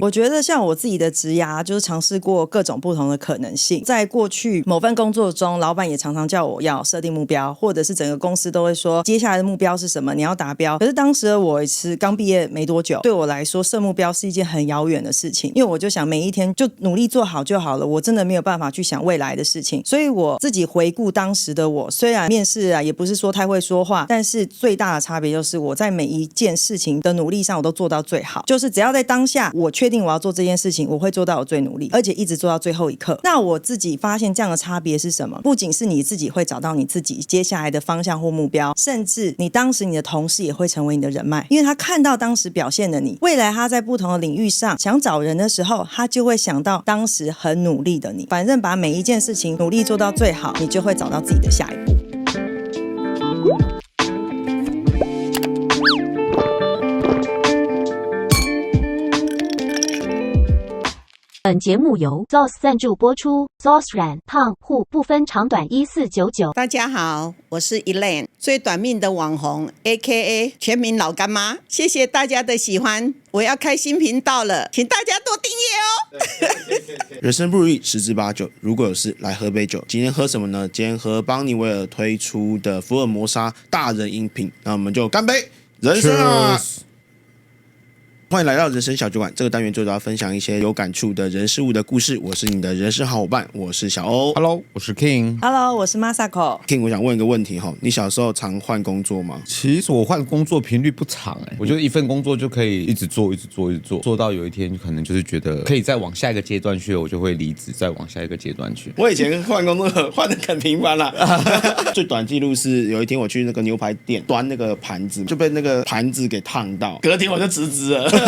我觉得像我自己的职涯就是尝试过各种不同的可能性，在过去某份工作中，老板也常常叫我要设定目标，或者是整个公司都会说接下来的目标是什么，你要达标。可是当时的我是刚毕业没多久，对我来说设目标是一件很遥远的事情，因为我就想每一天就努力做好就好了，我真的没有办法去想未来的事情。所以我自己回顾当时的我，虽然面试也不是说太会说话，但是最大的差别就是我在每一件事情的努力上我都做到最好，就是只要在当下我确定我要做这件事情，我会做到我最努力，而且一直做到最后一刻。那我自己发现这样的差别是什么？不仅是你自己会找到你自己接下来的方向或目标，甚至你当时你的同事也会成为你的人脉，因为他看到当时表现的你，未来他在不同的领域上想找人的时候，他就会想到当时很努力的你。反正把每一件事情努力做到最好，你就会找到自己的下一步。本节目由 ZOS 赞助播出 ，ZOS 软胖护不分长短1499。大家好，我是 Elaine， 最短命的网红 AKA 全民老干妈。谢谢大家的喜欢，我要开新频道了，请大家多订阅哦。人生不如意十之八九，如果有事来喝杯酒。今天喝什么呢？今天喝邦尼维尔推出的福尔摩沙大人饮品，那我们就干杯！人生啊！ Cheers！欢迎来到人生小酒馆，这个单元就要分享一些有感触的人事物的故事。我是你的人生好伙伴，我是小欧。Hello， 我是 King。Hello， 我是 Masako。King， 我想问一个问题哈，你小时候常换工作吗？其实我换工作频率不长我觉得一份工作就可以一直做，做到有一天可能就是觉得可以再往下一个阶段去，我就会离职，再往下一个阶段去。我以前换工作换得很频繁啦，最短记录是有一天我去那个牛排店端那个盘子，就被那个盘子给烫到，隔天我就辞职了。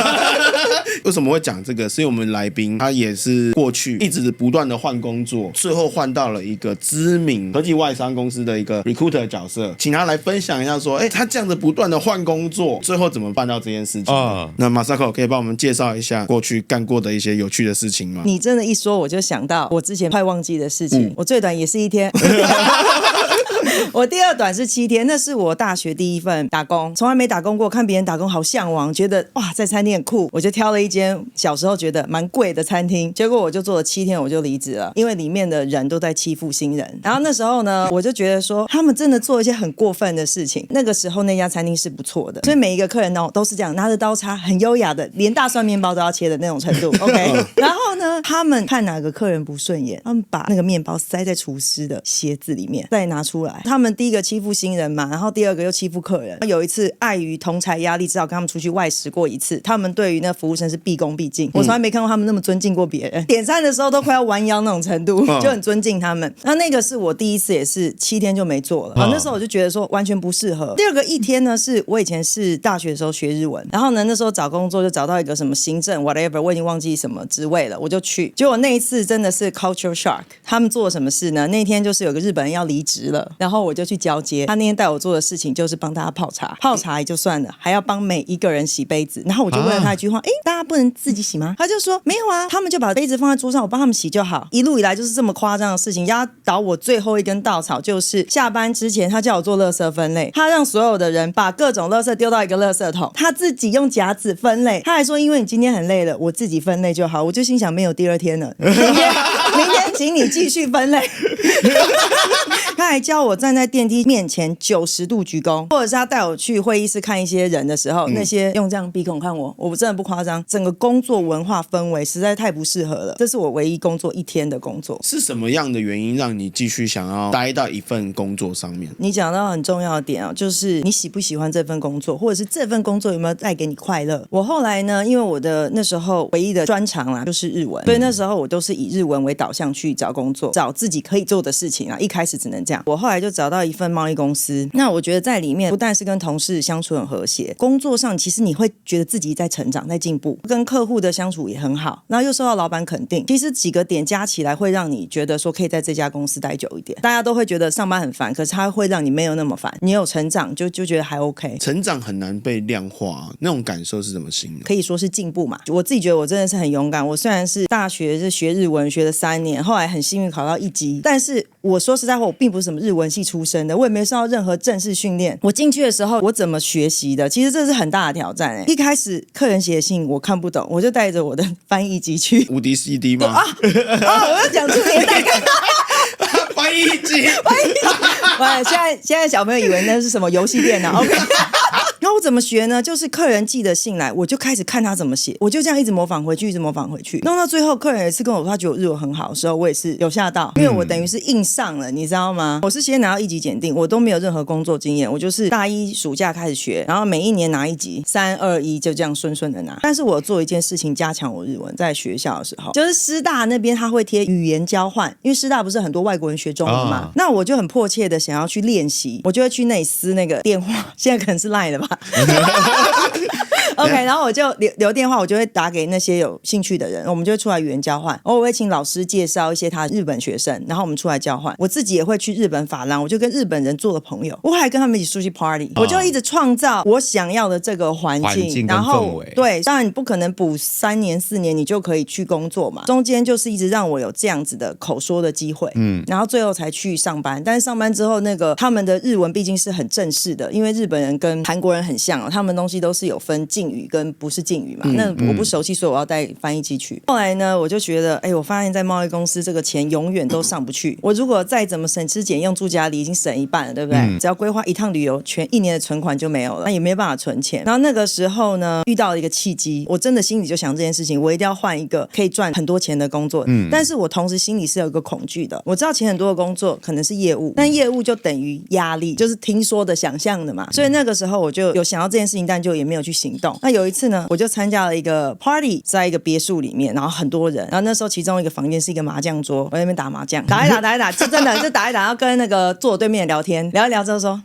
为什么会讲这个？是因为我们来宾他也是过去一直不断的换工作，最后换到了一个知名科技外商公司的一个 recruiter 角色，请他来分享一下说，他这样子不断的换工作，最后怎么办到这件事情那 Masako 可以帮我们介绍一下过去干过的一些有趣的事情吗？你真的一说我就想到我之前快忘记的事情，我最短也是1天。我第二短是7天，那是我大学第一份打工，从来没打工过，看别人打工好向往，觉得哇在餐厅很酷，我就挑了一间小时候觉得蛮贵的餐厅，结果我就做了7天我就离职了，因为里面的人都在欺负新人。然后那时候呢，我就觉得说他们真的做一些很过分的事情。那个时候那家餐厅是不错的，所以每一个客人都是这样拿着刀叉，很优雅的，连大蒜面包都要切的那种程度。OK， 然后呢，他们看哪个客人不顺眼，他们把那个面包塞在厨师的鞋子里面，再拿出来。他们第一个欺负新人嘛，然后第二个又欺负客人。有一次碍于同侪压力，只好跟他们出去外食过一次。他们对于那服务生是毕恭毕敬，我从来没看过他们那么尊敬过别人。点餐的时候都快要弯腰那种程度，就很尊敬他们。那个是我第一次，也是7天就没做了。那时候我就觉得说完全不适合。第二个1天呢，是我以前是大学的时候学日文，然后呢那时候找工作就找到一个什么行政 whatever， 我已经忘记什么职位了，我就去。结果那一次真的是 culture shock。他们做了什么事呢？那天就是有个日本人要离职了，然后我就去交接。他那天带我做的事情就是帮大家泡茶，泡茶也就算了，还要帮每一个人洗杯子。然后我就问了他一句话，大家不能自己洗吗？他就说没有啊，他们就把杯子放在桌上，我帮他们洗就好。一路以来就是这么夸张的事情。压倒我最后一根稻草就是下班之前他叫我做垃圾分类，他让所有的人把各种垃圾丢到一个垃圾桶，他自己用夹子分类。他还说因为你今天很累了，我自己分类就好。我就心想没有第二天了，明天请你继续分类。他还教我站在电梯面前90度鞠躬，或者是他带我去会议室看一些人的时候，那些用这样鼻孔看我，我真的不夸张，整个工作文化氛围实在太不适合了。这是我唯一工作1天的工作。是什么样的原因让你继续想要待到一份工作上面？你讲到很重要的点就是你喜不喜欢这份工作，或者是这份工作有没有带给你快乐。我后来呢，因为我的那时候唯一的专长就是日文，所以那时候我都是以日文为导向去找工作，找自己可以做的事情一开始只能这样。我后来就找到一份贸易公司，那我觉得在里面不但是跟同事相处很和谐，工作上其实你会觉得自己在成长在进步，跟客户的相处也很好，然后又受到老板肯定。其实几个点加起来会让你觉得说可以在这家公司待久一点。大家都会觉得上班很烦，可是它会让你没有那么烦，你有成长就觉得还 OK。 成长很难被量化，那种感受是怎么形容？可以说是进步嘛。我自己觉得我真的是很勇敢。我虽然是大学是学日文学了3年，后来很幸运考到1级，但是我说实在话，我并不是什么日文系出身的，我也没受到任何正式训练。我进去的时候，我怎么学习的？其实这是很大的挑战一开始客人写的信我看不懂，我就带着我的翻译机去。无敌 CD 吗？我要讲出年代感。翻译机，完了，现在小朋友以为那是什么游戏电脑 ，OK。然后我怎么学呢？就是客人寄的信来，我就开始看他怎么写，我就这样一直模仿回去，一直模仿回去。弄到最后，客人有一次跟我说他觉得我日文很好的时候，我也是有吓到，因为我等于是硬上了，你知道吗？我是先拿到1级检定，我都没有任何工作经验，我就是大一暑假开始学，然后每一年拿1级，3、2、1就这样顺顺的拿。但是我做一件事情加强我日文，在学校的时候，就是师大那边他会贴语言交换，因为师大不是很多外国人学中文嘛，那我就很迫切的想要去练习，我就会去那里撕那个电话，现在可能是 LINE 了吧。OK， 然后我就留电话，我就会打给那些有兴趣的人，我们就会出来语言交换。我会请老师介绍一些他日本学生，然后我们出来交换。我自己也会去日本发廊，我就跟日本人做了朋友，我还跟他们一起出去 party，我就一直创造我想要的这个环境，然后对，当然你不可能补3年4年你就可以去工作嘛，中间就是一直让我有这样子的口说的机会，然后最后才去上班。但是上班之后，那个他们的日文毕竟是很正式的，因为日本人跟韩国人很像他们东西都是有分敬语跟不是敬语嘛，那我不熟悉，所以我要带翻译机去。后来呢，我就觉得，我发现在贸易公司这个钱永远都上不去。我如果再怎么省吃俭用，住家里已经省一半了，对不对？只要规划一趟旅游，全1年的存款就没有了，那也没办法存钱。然后那个时候呢，遇到了一个契机，我真的心里就想这件事情，我一定要换一个可以赚很多钱的工作。但是我同时心里是有一个恐惧的，我知道钱很多的工作可能是业务，但业务就等于压力，就是听说的、想象的嘛。所以那个时候我就有想到这件事情，但就也没有去行动。那有一次呢，我就参加了一个 party， 在一个别墅里面，然后很多人，然后那时候其中一个房间是一个麻将桌，我在那边打麻将，打一打，就真的就打一打，然后跟那个坐我对面聊天，聊一聊之后说，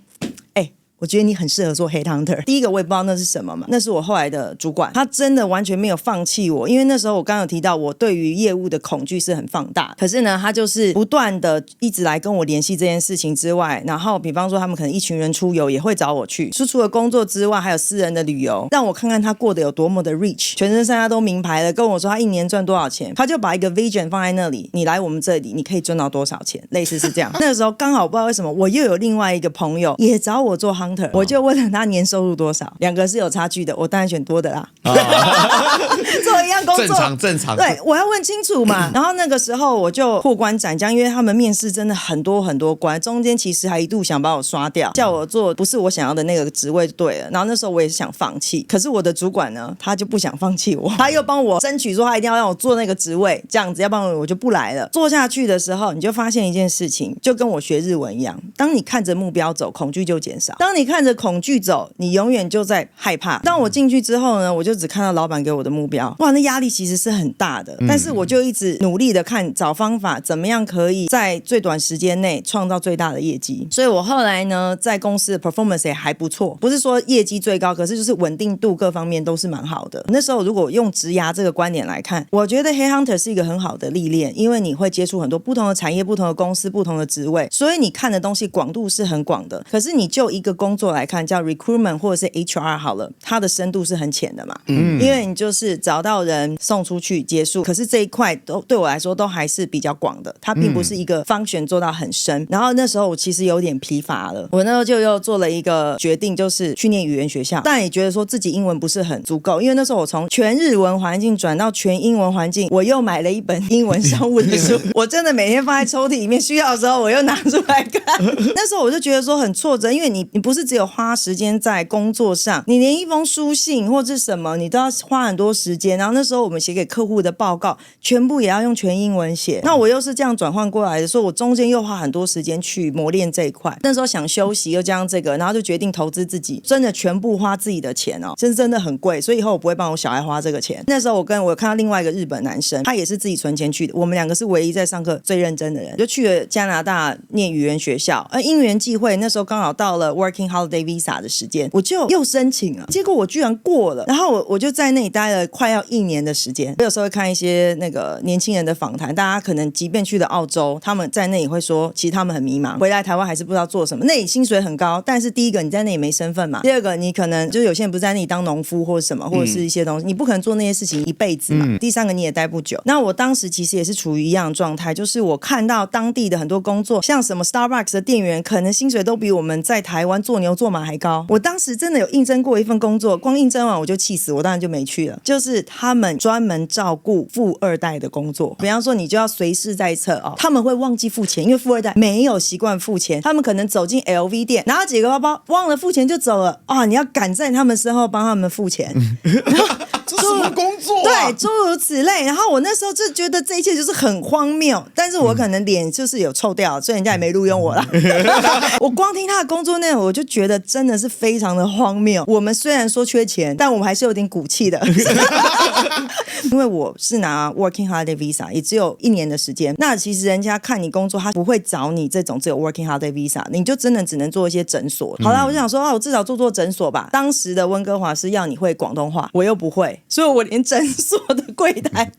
我觉得你很适合做 headhunter。第一个我也不知道那是什么嘛，那是我后来的主管，他真的完全没有放弃我，因为那时候我刚刚有提到我对于业务的恐惧是很放大，可是呢，他就是不断的一直来跟我联系这件事情之外，然后比方说他们可能一群人出游也会找我去，除了工作之外，还有私人的旅游，让我看看他过得有多么的 rich， 全身上下都名牌了，跟我说他1年赚多少钱，他就把一个 vision 放在那里，你来我们这里，你可以赚到多少钱，类似是这样。那个时候刚好不知道为什么，我又有另外一个朋友也找我做我就问了他年收入多少，两个是有差距的，我当然选多的啦。做一样工作正常，对，我要问清楚嘛。然后那个时候我就破关斩将，因为他们面试真的很多很多关，中间其实还一度想把我刷掉，叫我做不是我想要的那个职位就对了。然后那时候我也是想放弃，可是我的主管呢，他就不想放弃我，他又帮我争取说他一定要让我做那个职位，这样子，要不然我就不来了。做下去的时候，你就发现一件事情，就跟我学日文一样，当你看着目标走，恐惧就减少；当你看着恐惧走，你永远就在害怕。当我进去之后呢，我就只看到老板给我的目标，哇，那压力其实是很大的，但是我就一直努力的找方法，怎么样可以在最短时间内创造最大的业绩。所以我后来呢，在公司的 performance 也还不错，不是说业绩最高，可是就是稳定度各方面都是蛮好的。那时候如果用职涯这个观点来看，我觉得 Headhunter 是一个很好的历练，因为你会接触很多不同的产业、不同的公司、不同的职位，所以你看的东西广度是很广的。可是你就一个工作来看，叫 recruitment 或者是 HR 好了，它的深度是很浅的嘛，因为你就是找到人送出去结束，可是这一块都对我来说都还是比较广的，它并不是一个function做到很深。然后那时候我其实有点疲乏了，我那时候就又做了一个决定，就是去念语言学校，但也觉得说自己英文不是很足够，因为那时候我从全日文环境转到全英文环境，我又买了一本英文商务的书，我真的每天放在抽屉里面，需要的时候我又拿出来看。那时候我就觉得说很挫折，因为你不是只有花时间在工作上，你连一封书信或者什么你都要花很多时间，然后那时候我们写给客户的报告全部也要用全英文写，那我又是这样转换过来的，所以我中间又花很多时间去磨练这一块。那时候想休息又加上这个，然后就决定投资自己，真的全部花自己的钱哦，真的很贵，所以以后我不会帮我小孩花这个钱。那时候我有看到另外一个日本男生，他也是自己存钱去的，我们两个是唯一在上课最认真的人，就去了加拿大念语言学校，因缘际会那时候刚好到了 Working Working Holiday Visa 的时间，我就又申请了，结果我居然过了，然后我就在那里待了快要1年的时间。我有时候会看一些那个年轻人的访谈，大家可能即便去了澳洲，他们在那里会说，其实他们很迷茫，回来台湾还是不知道做什么。那里薪水很高，但是第一个你在那里没身份嘛，第二个你可能就是有些人不是在那里当农夫或者什么，或者是一些东西，你不可能做那些事情一辈子嘛。第三个你也待不久。那我当时其实也是处于一样的状态，就是我看到当地的很多工作，像什么 Starbucks 的店员，可能薪水都比我们在台湾做牛做马还高。我当时真的有应征过一份工作，光应征完我就气死，我当然就没去了。就是他们专门照顾富二代的工作，比方说你就要随时在侧哦，他们会忘记付钱，因为富二代没有习惯付钱，他们可能走进 LV 店拿了几个包包，忘了付钱就走了啊！你要赶在他们身后帮他们付钱。这什么工作啊？对，诸如此类。然后我那时候就觉得这一切就是很荒谬，但是我可能脸就是有臭掉，所以人家也没录用我啦。我光听他的工作内容，我就觉得真的是非常的荒谬。我们虽然说缺钱，但我们还是有点骨气的。因为我是拿 Working Holiday Visa， 也只有1年的时间。那其实人家看你工作，他不会找你这种只有 Working Holiday Visa， 你就真的只能做一些诊所。好啦，我就想说我至少做诊所吧。当时的温哥华是要你会广东话，我又不会，所以我连诊所的柜台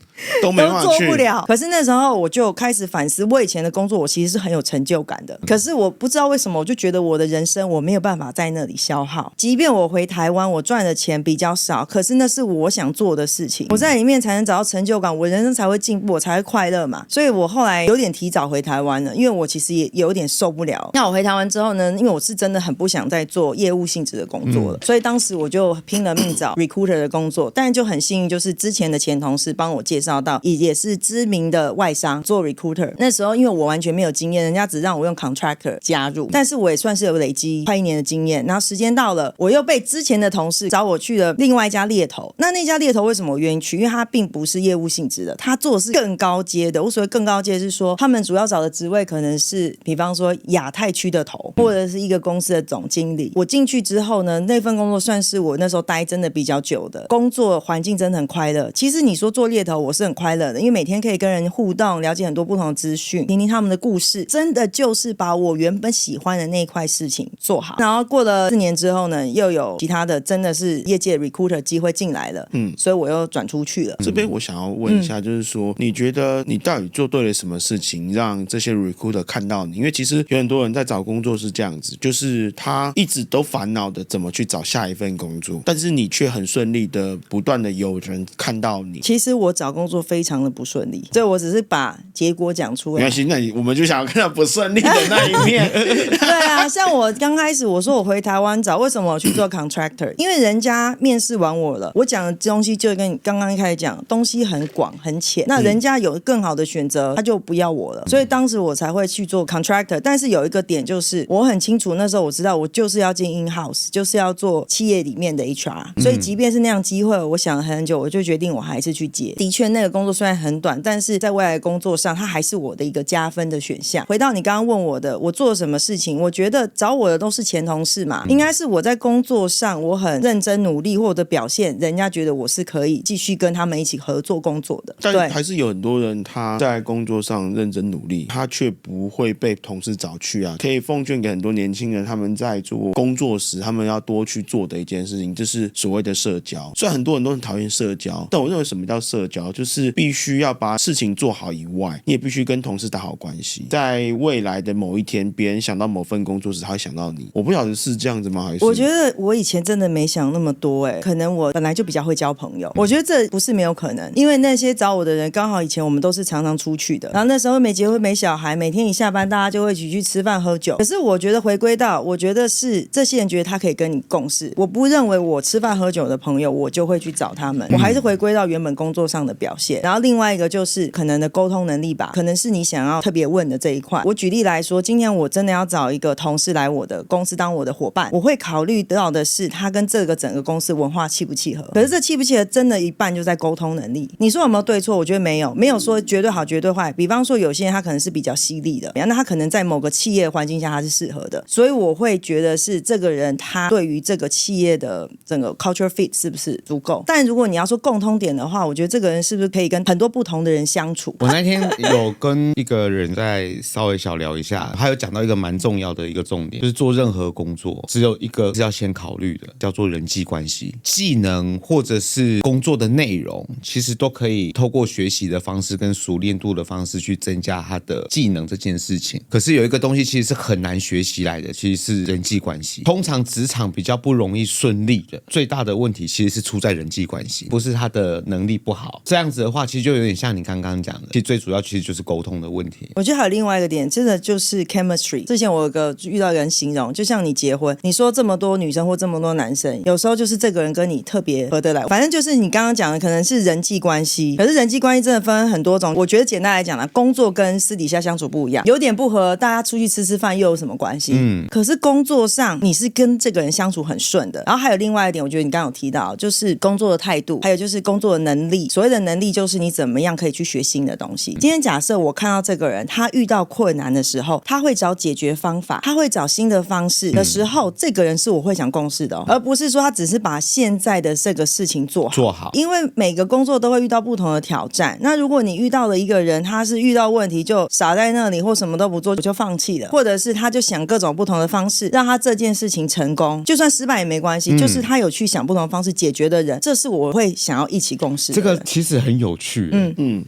都没办法去做不了。可是那时候我就开始反思，我以前的工作我其实是很有成就感的，可是我不知道为什么，我就觉得我的人生我没有办法在那里消耗。即便我回台湾，我赚的钱比较少，可是那是我想做的事情，我在里面才能找到成就感，我人生才会进步，我才会快乐嘛。所以我后来有点提早回台湾了，因为我其实也有点受不了。那我回台湾之后呢，因为我是真的很不想再做业务性质的工作了，所以当时我就拼了命找 recruiter 的工作。但是就很幸运，就是之前的前同事帮我介绍到也是知名的外商做 recruiter。那时候因为我完全没有经验，人家只让我用 contractor 加入，但是我也算是有累积快1年的经验。然后时间到了，我又被之前的同事找我去了另外一家猎头。那家猎头为什么我愿意去？因为他并不是业务性质的，他做的是更高阶的。我所谓更高阶是说，他们主要找的职位可能是比方说亚太区的头，或者是一个公司的总经理。我进去之后呢，那份工作算是我那时候待真的比较久的，工作环境真的很快乐。其实你说做猎头我是很快乐的，因为每天可以跟人互动，了解很多不同的资讯，听听他们的故事，真的就是把我原本喜欢的那一块事情做好。然后过了4年之后呢，又有其他的真的是业界 recruiter 机会进来了，所以我又转出去了。这边我想要问一下，就是说，你觉得你到底做对了什么事情，让这些 recruiter 看到你？因为其实有很多人在找工作是这样子，就是他一直都烦恼的怎么去找下一份工作，但是你却很顺利的不断的有人看到你。其实我找工作非常的不顺利，所以我只是把结果讲出来。没关系，那我们就想要看到不顺利的那一面。对啊，像我刚开始我说我回台湾找，为什么我去做 contractor？ 因为人家面试完我了，我讲的东西就跟你刚刚一开始讲，东西很广很浅，那人家有更好的选择，他就不要我了，所以当时我才会去做 contractor。但是有一个点就是，我很清楚那时候我知道我就是要进 in house， 就是要做企业里面的 HR， 所以即便是那样机会，我想了很久，我就决定我还是去接。的确，那个工作虽然很短，但是在未来的工作上，它还是我的一个加分的选项。回到你刚刚问我的，我做了什么事情？我觉得找我的都是前同事嘛，应该是我在工作上我很认真努力，或者的表现，人家觉得我是可以继续跟他们一起合作工作的。但还是有很多人他在工作上认真努力，他却不会被同事找去啊。可以奉劝给很多年轻人，他们在做工作时，他们要多去做的一件事情，就是所谓的社交。虽然很多人都很讨厌社交，但我认为什么叫社交，就是必须要把事情做好以外，你也必须跟同事打好关系。在未来的某一天，别人想到某份工作时，他会想到你。我不晓得是这样子吗？还是我觉得我以前真的没想那么多可能我本来就比较会交朋友。我觉得这不是没有可能，因为那些找我的人刚好以前我们都是常常出去的，然后那时候没结婚没小孩，每天一下班大家就会一起去吃饭喝酒。可是我觉得回归到，我觉得是这些人觉得他可以跟你共事，我不认为我吃饭喝酒的朋友我就会去找他们，我还是回归到原本工作上的表现。然后另外一个就是可能的沟通能力吧，可能是你想要特别问的这一块。我举例来说，今天我真的要找一个同事来我的公司当我的伙伴，我会考虑到的是他跟这个整个公司文化契不契合。可是这契不契合真的一半就在沟通能力。你说有没有对错？我觉得没有，没有说绝对好绝对坏。比方说有些人他可能是比较犀利的，那他可能在某个企业环境下他是适合的，所以我会觉得是这个人他对于这个企业的整个 culture fit 是不是足够。但如果你要说共通点的话，我觉得这个人是不不是可以跟很多不同的人相处？我那天有跟一个人在稍微小聊一下，他有讲到一个蛮重要的一个重点，就是做任何工作只有一个是要先考虑的，叫做人际关系。技能或者是工作的内容，其实都可以透过学习的方式跟熟练度的方式去增加他的技能这件事情。可是有一个东西其实是很难学习来的，其实是人际关系。通常职场比较不容易顺利的最大的问题其实是出在人际关系，不是他的能力不好。这样子的话其实就有点像你刚刚讲的，其实最主要其实就是沟通的问题。我觉得还有另外一个点，真的就是 chemistry。之前我遇到一个人形容，就像你结婚，你说这么多女生或这么多男生，有时候就是这个人跟你特别合得来，反正就是你刚刚讲的可能是人际关系。可是人际关系真的分很多种，我觉得简单来讲啦，工作跟私底下相处不一样，有点不合，大家出去吃吃饭又有什么关系？可是工作上你是跟这个人相处很顺的。然后还有另外一点，我觉得你刚刚有提到，就是工作的态度，还有就是工作的能力。所谓的能力就是你怎么样可以去学新的东西。今天假设我看到这个人，他遇到困难的时候，他会找解决方法，他会找新的方式的时候，这个人是我会想共事的而不是说他只是把现在的这个事情做好。因为每个工作都会遇到不同的挑战。那如果你遇到了一个人，他是遇到问题就傻在那里或什么都不做就放弃了，或者是他就想各种不同的方式让他这件事情成功，就算失败也没关系，就是他有去想不同的方式解决的人，这是我会想要一起共事的这个其实很有趣。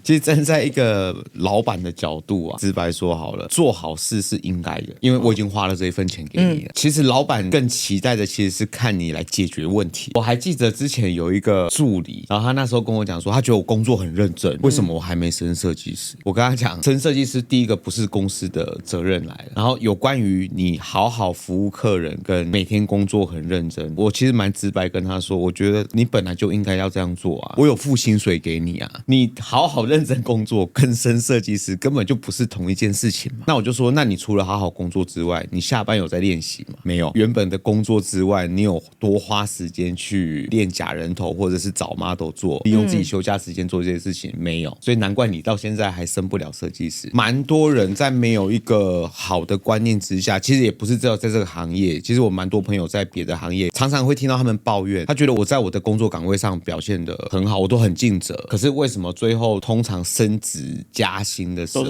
其实站在一个老板的角度啊，直白说好了，做好事是应该的，因为我已经花了这一份钱给你了。其实老板更期待的其实是看你来解决问题。我还记得之前有一个助理，然后他那时候跟我讲说，他觉得我工作很认真，为什么我还没升设计师？我跟他讲，升设计师第一个不是公司的责任来了，然后有关于你好好服务客人跟每天工作很认真，我其实蛮直白跟他说，我觉得你本来就应该要这样做啊，我有付薪水给你啊，你好好认真工作跟升设计师根本就不是同一件事情嘛。那我就说，那你除了好好工作之外，你下班有在练习吗？没有。原本的工作之外，你有多花时间去练假人头或者是找 model 做，利用自己休假时间做这些事情？没有。所以难怪你到现在还升不了设计师。蛮多人在没有一个好的观念之下，其实也不是只有在这个行业，其实我蛮多朋友在别的行业常常会听到他们抱怨，他觉得我在我的工作岗位上表现得很好，我都很尽责，可是为什么最后通常升职加薪的时候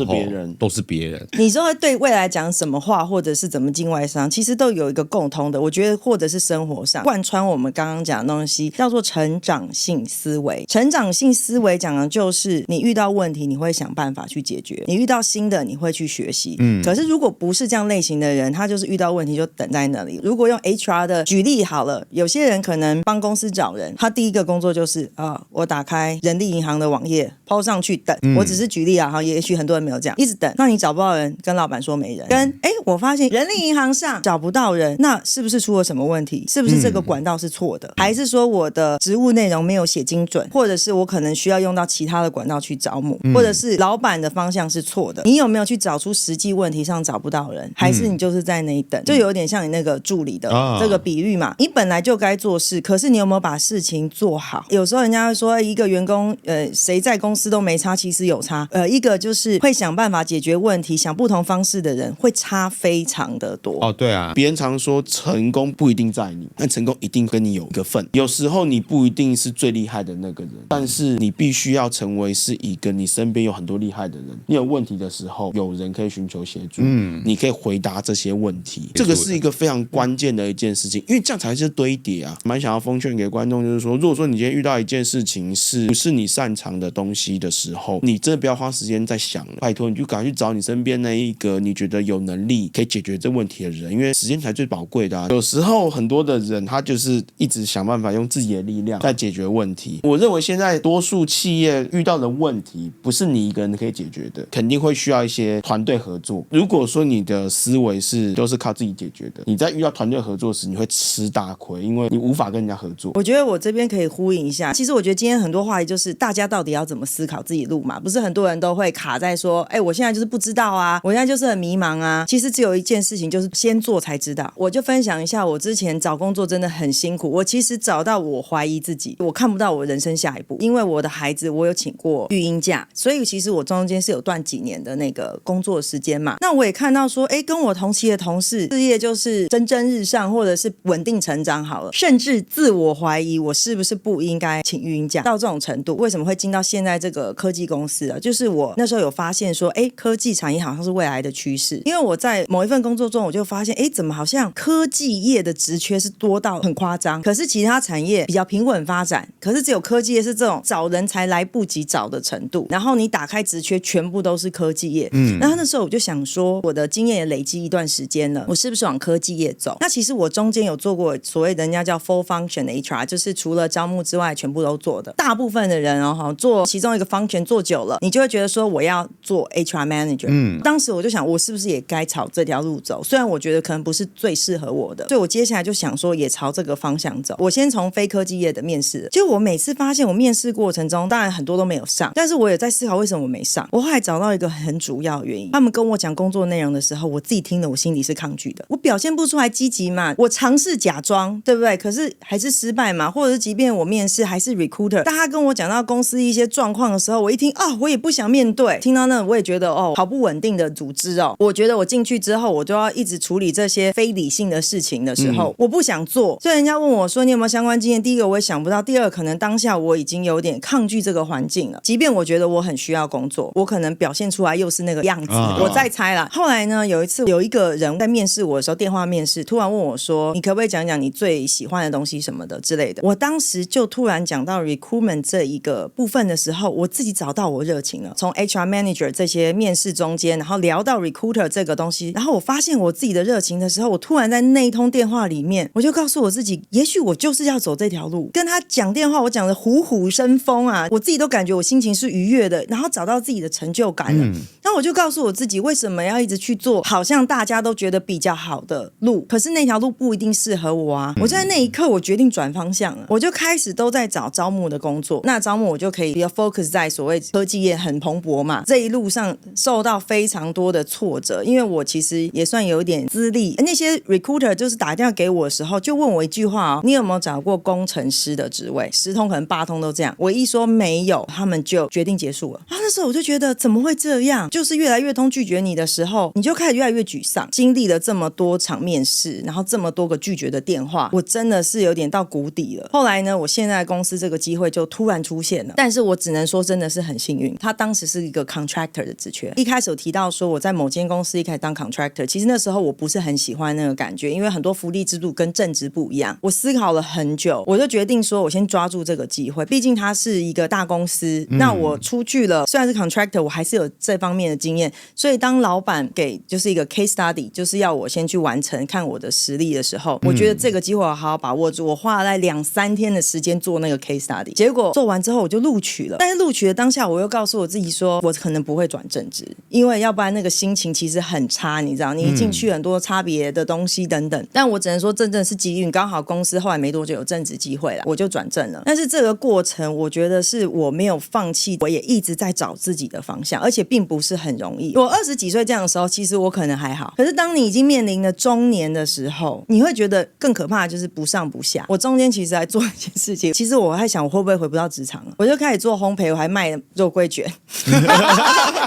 都是别人？你说会对未来讲什么话，或者是怎么进外商，其实都有一个共通的，我觉得或者是生活上贯穿我们刚刚讲的东西，叫做成长性思维。成长性思维讲的就是你遇到问题你会想办法去解决，你遇到新的你会去学习。可是如果不是这样类型的人，他就是遇到问题就等在那里。如果用 HR 的举例好了，有些人可能帮公司找人，他第一个工作就是我打开人力银行的网页 po 上去等。我只是举例啊，也许很多人没有这样，一直等，那你找不到人，跟老板说没人，跟我发现人力银行上找不到人，那是不是出了什么问题？是不是这个管道是错的？还是说我的职务内容没有写精准，或者是我可能需要用到其他的管道去招募，或者是老板的方向是错的？你有没有去找出实际问题上找不到人，还是你就是在那里等？就有点像你那个助理的这个比喻嘛，你本来就该做事，可是你有没有把事情做好？有时候人家会说一个员工谁在公司都没差，其实有差。一个就是会想办法解决问题，想不同方式的人会差非常的多。对啊，别人常说成功不一定在你，但成功一定跟你有一个份。有时候你不一定是最厉害的那个人，但是你必须要成为是一个你身边有很多厉害的人，你有问题的时候有人可以寻求协助，你可以回答这些问题，这个是一个非常关键的一件事情，因为这样才是堆叠啊。蛮想要奉劝给观众，就是说，如果说你今天遇到一件事情是不是你擅长的东西的时候，你真的不要花时间在想了，拜托你就赶快去找你身边那一个你觉得有能力可以解决这问题的人，因为时间才最宝贵的啊。有时候很多的人他就是一直想办法用自己的力量在解决问题。我认为现在多数企业遇到的问题不是你一个人可以解决的，肯定会需要一些团队合作。如果说你的思维都是靠自己解决的，你在遇到团队合作时你会吃大亏，因为你无法跟人家合作。我觉得我这边可以呼应一下，其实我觉得今天很多话题就是大家到底要怎么思考自己路嘛，不是很多人都会卡在说我现在就是不知道啊，我现在就是很迷茫啊。其实只有一件事情，就是先做才知道。我就分享一下，我之前找工作真的很辛苦，我其实找到我怀疑自己，我看不到我人生下一步，因为我的孩子我有请过育婴假，所以其实我中间是有断几年的那个工作时间嘛。那我也看到说跟我同期的同事事业就是蒸蒸日上，或者是稳定成长好了，甚至自我怀疑我是不是不应该请育婴假到这种程度。为什么会进到现在这个科技公司啊，就是我那时候有发现说，科技产业好像是未来的趋势。因为我在某一份工作中，我就发现，怎么好像科技业的职缺是多到很夸张，可是其他产业比较平稳发展，可是只有科技业是这种找人才来不及找的程度。然后你打开职缺，全部都是科技业。然后那时候我就想说，我的经验也累积一段时间了，我是不是往科技业走？那其实我中间有做过所谓的人家叫 full function HR， 就是除了招募之外全部都做的。大部分的人做其中一个 function 做久了，你就会觉得说我要做 HR manager。当时我就想，我是不是也该朝这条路走？虽然我觉得可能不是最适合我的，所以我接下来就想说也朝这个方向走。我先从非科技业的面试，就我每次发现我面试过程中，当然很多都没有上，但是我也在思考为什么我没上。我后来找到一个很主要的原因，他们跟我讲工作内容的时候，我自己听了我心里是抗拒的，我表现不出来积极嘛，我尝试假装，对不对？可是还是失败嘛，或者是即便我面试还是 recruiter， 但他跟我讲到公司一些状况的时候，我一听我也不想面对，听到那我也觉得好不稳定的组织我觉得我进去之后我就要一直处理这些非理性的事情的时候，我不想做。所以人家问我说你有没有相关经验，第一个我也想不到，第二个可能当下我已经有点抗拒这个环境了，即便我觉得我很需要工作，我可能表现出来又是那个样子，我再猜啦。后来呢，有一次有一个人在面试我的时候，电话面试突然问我说你可不可以讲讲你最喜欢的东西什么的之类的。我当时就突然讲到 recruitment 这一个部分的时候，我自己找到我热情了，从 HR manager 这些面试中间，然后聊到 recruiter 这个东西，然后我发现我自己的热情的时候，我突然在那一通电话里面，我就告诉我自己，也许我就是要走这条路。跟他讲电话，我讲的虎虎生风啊，我自己都感觉我心情是愉悦的，然后找到自己的成就感了。那我就告诉我自己，为什么要一直去做好像大家都觉得比较好的路，可是那条路不一定适合我啊。我在那一刻我决定转方向了，我就开始都在找招募的工作。那招募我就可以比较 focus 在所谓科技业很蓬勃嘛，这一路上受到非常多的挫折，因为我其实也算有一点资历。那些 recruiter 就是打电话给我的时候就问我一句话你有没有找过工程师的职位？10通可能8通都这样，我一说没有，他们就决定结束了。那时候我就觉得怎么会这样，就是越来越通拒绝你的时候，你就开始越来越沮丧。经历了这么多场面试，然后这么多个拒绝的电话，我真的是有点到谷底了。后来呢，我现在公司这个机会就突然出现了，但是我只能说真的是很幸运，他当时是一个 contractor 的职缺。一开始有提到说我在某间公司一开始当 contractor， 其实那时候我不是很喜欢那个感觉，因为很多福利制度跟正职不一样。我思考了很久，我就决定说我先抓住这个机会，毕竟它是一个大公司，那我出去了，虽然是 contractor， 我还是有这方面的经验，所以当老板给就是一个 case study， 就是要我先去完成看我的实力的时候，我觉得这个机会我好好把握住。我花了2-3天的时间做那个 case study， 结果做完之后我就录取了。但是录取的当下，我又告诉我自己说我可能不会转正职，因为要不然那个心情其实很差，你知道，你一进去很多差别的东西等等。但我只能说真正是机运，刚好公司后来没多久有正职机会了，我就转正了。但是这个过程我觉得是我没有放弃，我也一直在找自己的方向，而且并不是很容易。我20几岁这样的时候其实我可能还好，可是当你已经面临了中年的时候，你会觉得更可怕的就是不上不下。我中间其实还做一件事情，其实我还想我会不会回不到职场了，我就开始做烘焙，我还卖肉桂卷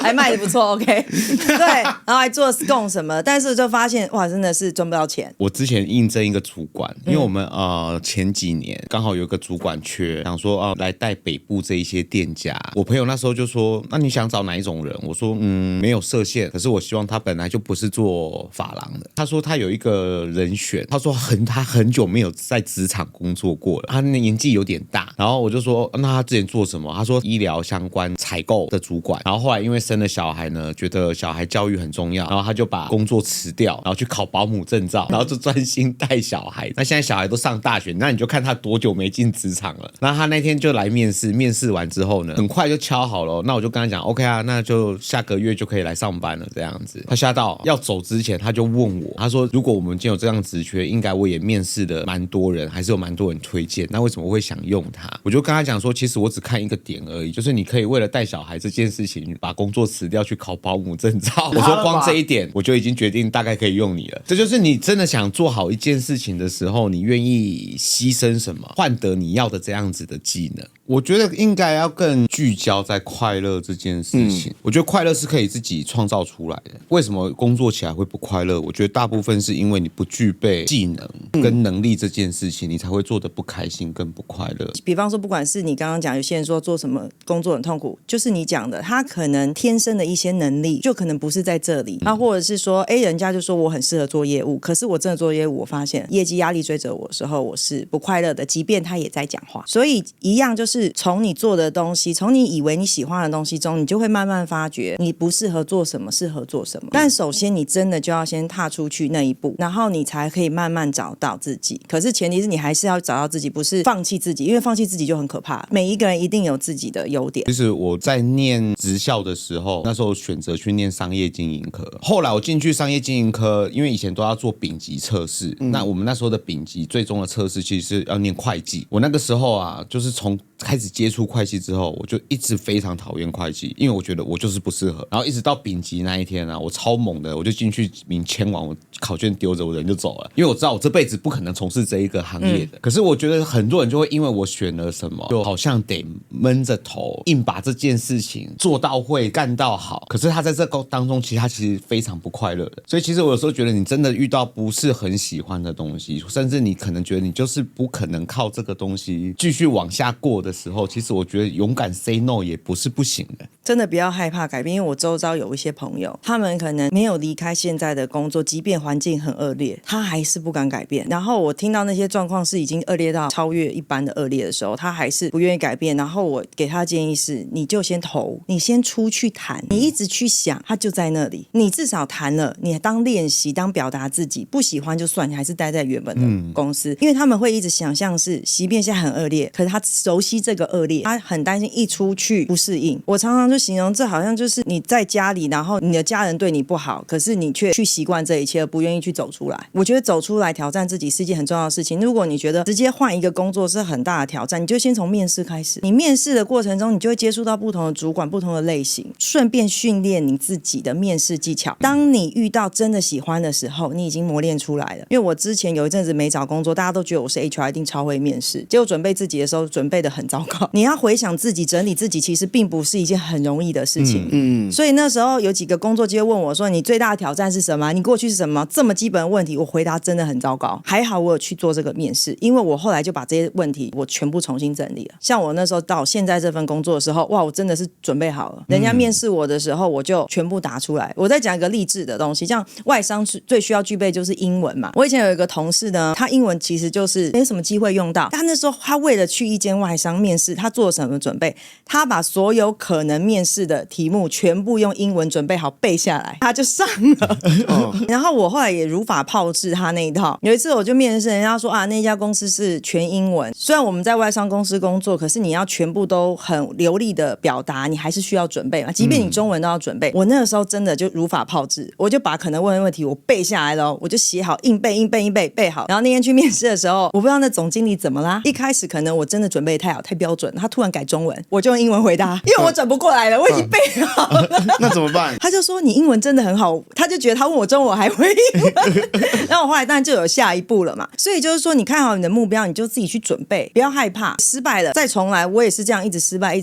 还卖得不错 OK 对，然后还做 scone 什么，但是就发现哇真的是赚不到钱。我之前应征一个主管，因为我们前几年刚好有一个主管缺，想说来带北部这一些店家。我朋友那时候就说那你想找哪一种人？我说没有设限，可是我希望他本来就不是做发廊的。他说他有一个人选，他说他很久没有在职场工作过了，他年纪有点大。然后我就说那他之前做什么？他说医疗相关采购的主管。然后后来因为生了小孩呢，觉得小孩教育很重要，然后他就把工作辞掉，然后去考保姆证照，然后就专心带小孩。那现在小孩都上大学，那你就看他多久没进职场了。那他那天就来面试，面试完之后呢，很快就敲好了。那我就跟他讲 OK 啊，那就下个月就可以来上班了这样子。他吓到要走之前他就问我，他说如果我们今天有这样职缺，应该我也面试的蛮多人，还是有蛮多人推荐，那为什么会想用他？我就跟他讲说其实我只看一个点而已，就是你可以为了带小孩这件事情把工作辞掉去考保姆证照。我说光这一点我就已经决定大概可以用你了。这就是你真的想做好一件事情的时候，你愿意牺牲什么换得你要的这样子的技能。我觉得应该要更聚焦在快乐这件事情。我觉得快乐是可以自己创造出来的。为什么工作起来会不快乐？我觉得大部分是因为你不具备技能跟能力这件事情，你才会做得不开心跟不快乐。比方说，不管是你刚刚讲，有些人说做什么工作很痛苦，就是你讲的，他可能天生的一些能力就可能不是在这里。那或者是说，人家就说我很适合做业务，可是我真的做业务，我发现业绩压力追着我的时候，我是不快乐的，即便他也在讲话。所以一样就是从你做的东西，从你以为你喜欢的东西中，你就会慢慢发觉你不适合做什么，适合做什么。但首先你真的就要先踏出去那一步，然后你才可以慢慢找到自己。可是前提是你还是要找到自己，不是放弃自己，因为放弃自己就很可怕。每一个人一定有自己的优点。其实我在念职校的时候，那时候选择去念商业经营科。后来我进去商业经营科，因为以前都要做丙级测试，那我们那时候的丙级最终的测试其实是要念会计。我那个时候啊，就是从开始接触会计之后，我就一直非常讨厌会计，因为我觉得我就是不适合。然后一直到丙级那一天啊，我超猛的，我就进去签完，我考卷丢着，我人就走了，因为我知道我这辈子不可能从事这一个行业的。可是我觉得很多人就会因为我选了什么，就好像得闷着头硬把这件事情做到会干到好。可是他在这个当中，其实非常不快乐的。所以其实我有时候觉得，你真的遇到不是很喜欢的东西，甚至你可能觉得你就是不可能靠这个东西继续往下过的时候，其实我觉得勇敢 say no 也不是不行的。真的不要害怕改变，因为我周遭有一些朋友，他们可能没有离开现在的工作，即便环境很恶劣，他还是不敢改变。然后我听到那些状况是已经恶劣到超越一般的恶劣的时候，他还是不愿意改变。然后我给他的建议是，你就先投，你先出去谈，你一直去想，他就在那里，你至少谈了，你当练习，当表达自己，不喜欢就算，你还是待在原本的公司，因为他们会一直想象是，即便现在很恶劣，可是他熟悉这个恶劣，他很担心一出去不适应。我常常就形容这好像就是你在家里，然后你的家人对你不好，可是你却去习惯这一切，而不愿意去走出来。我觉得走出来挑战自己是一件很重要的事情。如果你觉得直接换一个工作是很大的挑战，你就先从面试开始。你面试的过程中，你就会接触到不同的主管、不同的类型，顺便训练你自己的面试技巧。当你遇到真的喜欢的时候，你已经磨练出来了。因为我之前有一阵子没找工作，大家都觉得我是 HR 一定超会面试，结果准备自己的时候准备的很糟糕。你要回想自己、整理自己，其实并不是一件很容易的事情。所以那时候有几个工作机会问我说，你最大的挑战是什么？你过去是什么？这么基本的问题，我回答真的很糟糕。还好我有去做这个面试，因为我后来就把这些问题我全部重新整理了。像我那时候到现在这份工作的时候，哇，我真的是准备好了。人家面试我的时候，我就全部答出来。我在讲一个励志的东西，像外商最需要具备就是英文嘛。我以前有一个同事呢，他英文其实就是没什么机会用到。他那时候他为了去一间外商面试，他做了什么准备？他把所有可能面试的题目全部用英文准备好背下来，他就上了。然后我后来也如法炮制他那一套。有一次我就面试，人家说啊，那家公司是全英文。虽然我们在外商公司工作，可是你要全部都很流利的表达，你还是需要准备嘛。即便你中文都要准备。我那个时候真的就如法炮制，我就把可能问的问题我背下来了，我就写好，硬背背好。然后那天去面试的时候，我不知道那总经理怎么啦，一开始可能我真的准备太好太标准，他突然改中文，我就用英文回答，因为我转不过来了，我已经背好了。那怎么办？他就说你英文真的很好，他就觉得他问我中文我还会英文。然后我后来当然就有下一步了嘛。所以就是说你看好你的目标，你就自己去准备，不要害怕失败了再重来。我也是这样一直失败。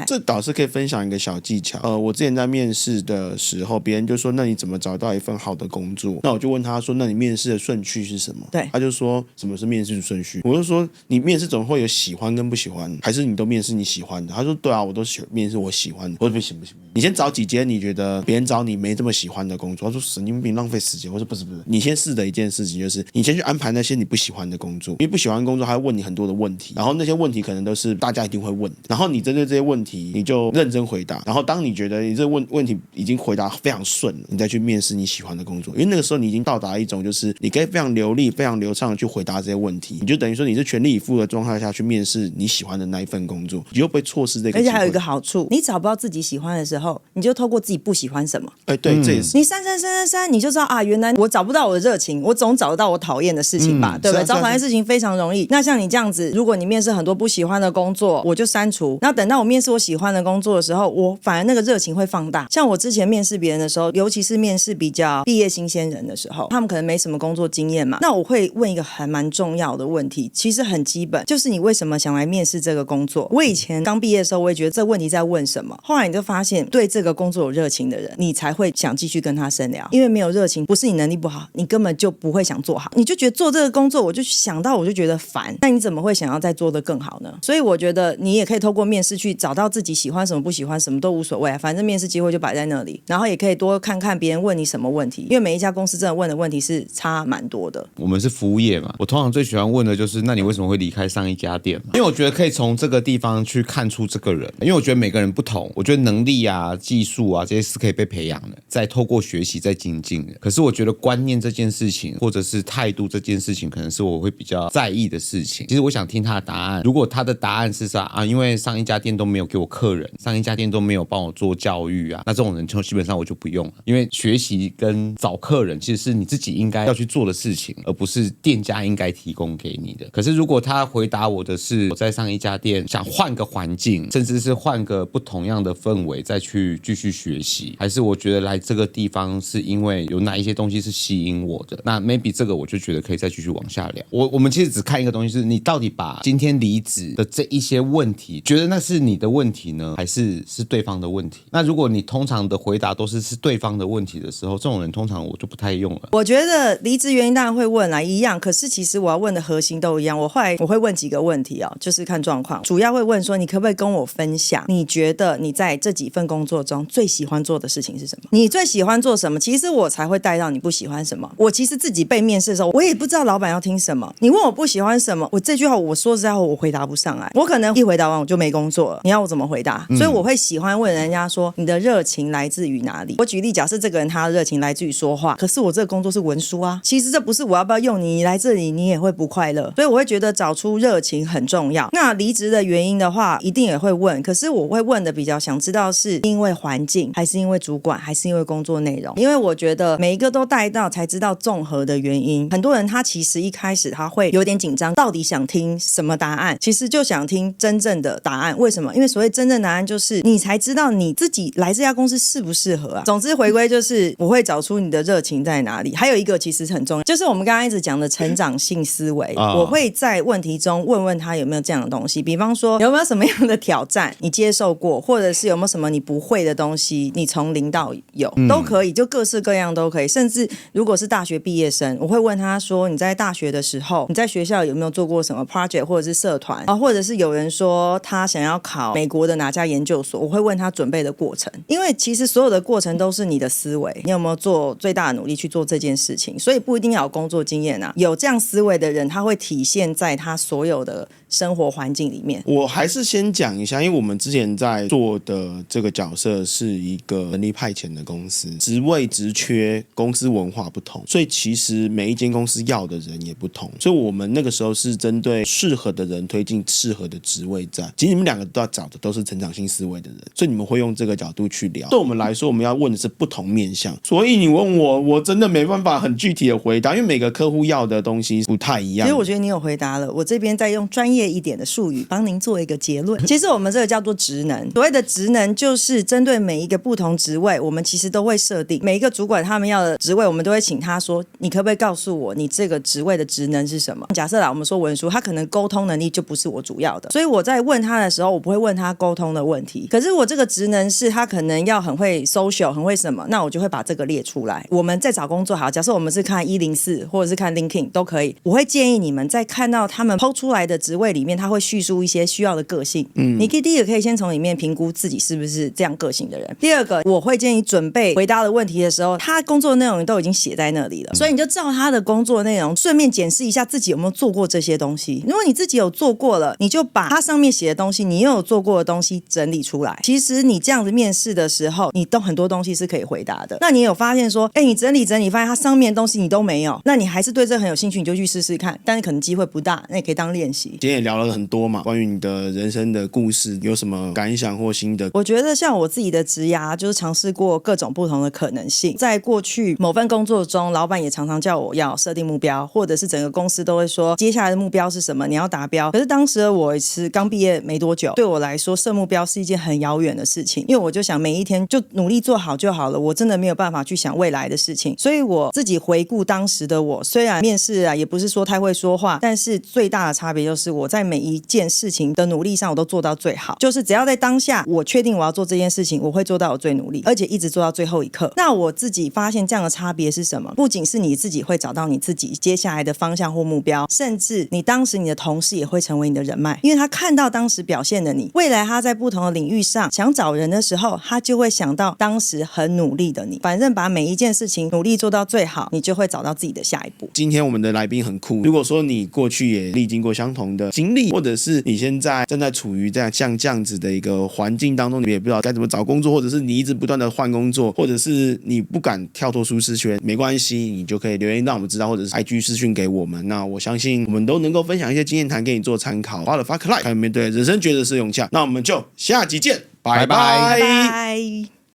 这导师可以分享一个小技巧。我之前在面试的时候，别人就说那你怎么找到一份好的工作？那我就问他说，那你面试的顺序是什么？对，他就说什么是面试顺序？我就说你面试总会有喜欢跟不喜欢，还是你都面试你喜欢的？他说对啊，我都面试我喜欢的。我说不行，你先找几间你觉得别人找你没这么喜欢的工作。他说神经病，浪费时间。我说不是，你先试的一件事情就是你先去安排那些你不喜欢的工作，因为不喜欢的工作他会问你很多的问题，然后那些问题可能都是大家一定会问的，然后你针对这些问题你就认真回答，然后当你觉得你这问题已经回答非常顺了，你再去面试你喜欢的工作，因为那个时候你已经到达一种就是你可以非常流利非常流畅的去回答这些问题，你就等于说你是全力以赴的状态下去面试你喜欢的那一份工作，你就不会错失这个机会。而且还有一个好处，你找不到自己喜欢的时候，你就透过自己不喜欢什么，对，这也是你删，你就知道啊，原来我找不到我的热情，我总找得到我讨厌的事情吧，对不对？找讨厌的事情非常容易。那像你这样子，如果你面试很多不喜欢的工作，我就删除。那等到我面试我喜欢的工作的时候，我反而那个热情会放大。像我之前面试别人的时候，尤其是面试比较毕业新鲜人的时候，他们可能没什么工作经验嘛，那我会问一个还蛮重要的问题，其实很基本，就是你为什么想来面试这个工作。我以前刚毕业的时候，我也觉得这问题在问什么，后来你就发现对这个工作有热情的人，你才会想继续跟他深聊。因为没有热情，不是你能力不好，你根本就不会想做好，你就觉得做这个工作，我就想到我就觉得烦，那你怎么会想要再做得更好呢？所以我觉得你也可以透过面试去找到自己喜欢什么不喜欢什么都无所谓，反正面试机会就摆在那里，然后也可以多看看别人问你什么问题，因为每一家公司真的问的问题是差蛮多的。我们是服务业嘛，我通常最喜欢问的就是那你为什么会离开上一家店嘛？因为我觉得可以从这个地方去看出这个人，因为我觉得每个人不同，我觉得能力啊技术啊这些是可以被培养的，再透过学习再精进的。可是我觉得观念这件事情或者是态度这件事情可能是我会比较在意的事情。其实我想听他的答案，如果他的答案是啥啊，因为上一家店都没有给我客人，上一家店都没有帮我做教育啊，那这种人基本上我就不用了。因为学习跟找客人其实是你自己应该要去做的事情，而不是店家应该提供给你的。可是如果他回答我的是我在上一家店想换个环境，甚至是换个不同样的氛围再去继续学习，还是我觉得来这个地方是因为有哪一些东西是吸引我的，那 maybe 这个我就觉得可以再继续往下聊。我们其实只看一个东西，是你到底把今天离职的这一些问题觉得那是你的问题呢，还是对方的问题？那如果你通常的回答都是对方的问题的时候，这种人通常我就不太用了。我觉得离职原因当然会问啦，一样，可是其实我要问的核心都一样。我后来我会问几个问题哦，就是看状况，主要会问说你可不可以跟我分享你觉得你在这几份工作中最喜欢做的事情是什么？你最喜欢做什么？其实我才会带到你不喜欢什么。我其实自己被面试的时候，我也不知道老板要听什么。你问我不喜欢什么，我这句话我说实在话我回答不上来，我可能一回答完我就没工作了，你要我怎么回答？所以我会喜欢问人家说你的热情来自于哪里？我举例，假设这个人他的热情来自于说话，可是我这个工作是文书啊，其实这不是我要不要用你来这里你也会不快乐，所以我会觉得找出热情很重要。那离职的原因的话一定也会问，可是我会问的比较想知道是因为环境还是因为主管还是因为工作内容，因为我觉得每一个都带到才知道综合的原因。很多人他其实一开始他会有点紧张，到底想听什么答案，其实就想听真正的答案。为什么？因为所谓真正答案就是你才知道你自己来这家公司适不适合啊。总之回归就是我会找出你的热情在哪里。还有一个其实很重要，就是我们刚刚一直讲的成长性思维，我会在问题中问问他有没有这样的东西，比方说有没有什么样的挑战你接受过，或者是有没有什么你不会的东西你从零到有都可以，就各式各样都可以。甚至如果是大学毕业生，我会问他说你在大学的时候你在学校有没有做过什么 project 或者是社团啊，或者是有人说他想要考美国的哪家研究所，我会问他准备的过程，因为其实所有的过程都是你的思维，你有没有做最大的努力去做这件事情，所以不一定要有工作经验啊。有这样思维的人他会体现在他所有的生活环境里面。我还是先讲一下，因为我们之前在做的这个角色是一个人力派遣的公司，职位职缺公司文化不同，所以其实每一间公司要的人也不同，所以我们那个时候是针对适合的人推进适合的职位站。其实你们两个都要找的都是成长性思维的人，所以你们会用这个角度去聊。对我们来说，我们要问的是不同面向，所以你问我，我真的没办法很具体的回答，因为每个客户要的东西不太一样。其实我觉得你有回答了，我这边再用专业一点的术语帮您做一个结论。其实我们这个叫做职能，所谓的职能就是针对每一个不同职位，我们其实都会设定每一个主管他们要的职位，我们都会请他说你可不可以告诉我你这个职位的职能是什么。假设啦，我们说文书，他可能沟通能力就不是我主要的，所以我在问他的时候我不会问他沟通的问题，可是我这个职能是他可能要很会 social 很会什么，那我就会把这个列出来。我们在找工作好，假设我们是看104或者是看 LinkedIn 都可以，我会建议你们在看到他们 PO 出来的职位里面，他会叙述一些需要的个性，你可以第一个可以先从里面评估自己是不是这样个性的人。第二个，我会建议准备回答的问题的时候，他工作内容都已经写在那里了，所以你就照他的工作内容顺便检视一下自己有没有做过这些东西。如果你自己有做过了，你就把他上面写的东西你又有做过的东西整理出来。其实你这样子面试的时候，你都很多东西是可以回答的。那你有发现说你整理发现他上面的东西你都没有，那你还是对这很有兴趣，你就去试试看，但是可能机会不大，那也可以当练习。今天也聊了很多嘛，关于你的人生的故事，有什么感想或心得？我觉得像我自己的职涯就是尝试过各种不同的可能性。在过去某份工作中，老板也常常叫我要设定目标，或者是整个公司都会说接下来的目标是什么，你要达标。可是当时的我是刚毕业没多久，对我来说设目标是一件很遥远的事情，因为我就想每一天就努力做好就好了，我真的没有办法去想未来的事情。所以我自己回顾当时的我，虽然面试也不是说太会说话，但是最大的差别就是我在每一件事情的努力上我都做到最好，就是只要在当下我确定我要做这件事情，我会做到我最努力，而且一直做到最后一刻。那我自己发现这样的差别是什么？不仅是你自己会找到你自己接下来的方向或目标，甚至你当时你的同事也会成为你的人脉，因为他看到当时表现的你，未来他在不同的领域上想找人的时候，他就会想到当时很努力的你。反正把每一件事情努力做到最好，你就会找到自己的下一步。今天我们的来宾很酷，如果说你过去也历经过相同的经历，或者是你现在正在处于像这样子的一个环境当中，你也不知道该怎么找工作，或者是你一直不断的换工作，或者是你不敢跳脱舒适圈，没关系，你就可以留言让我们知道，或者是 IG 私讯给我们。那我相信我们都能够分享一些经验谈给你做参考。What the fuck life， 还有面对人生抉择是勇气。那我们就下集见，拜拜。拜拜。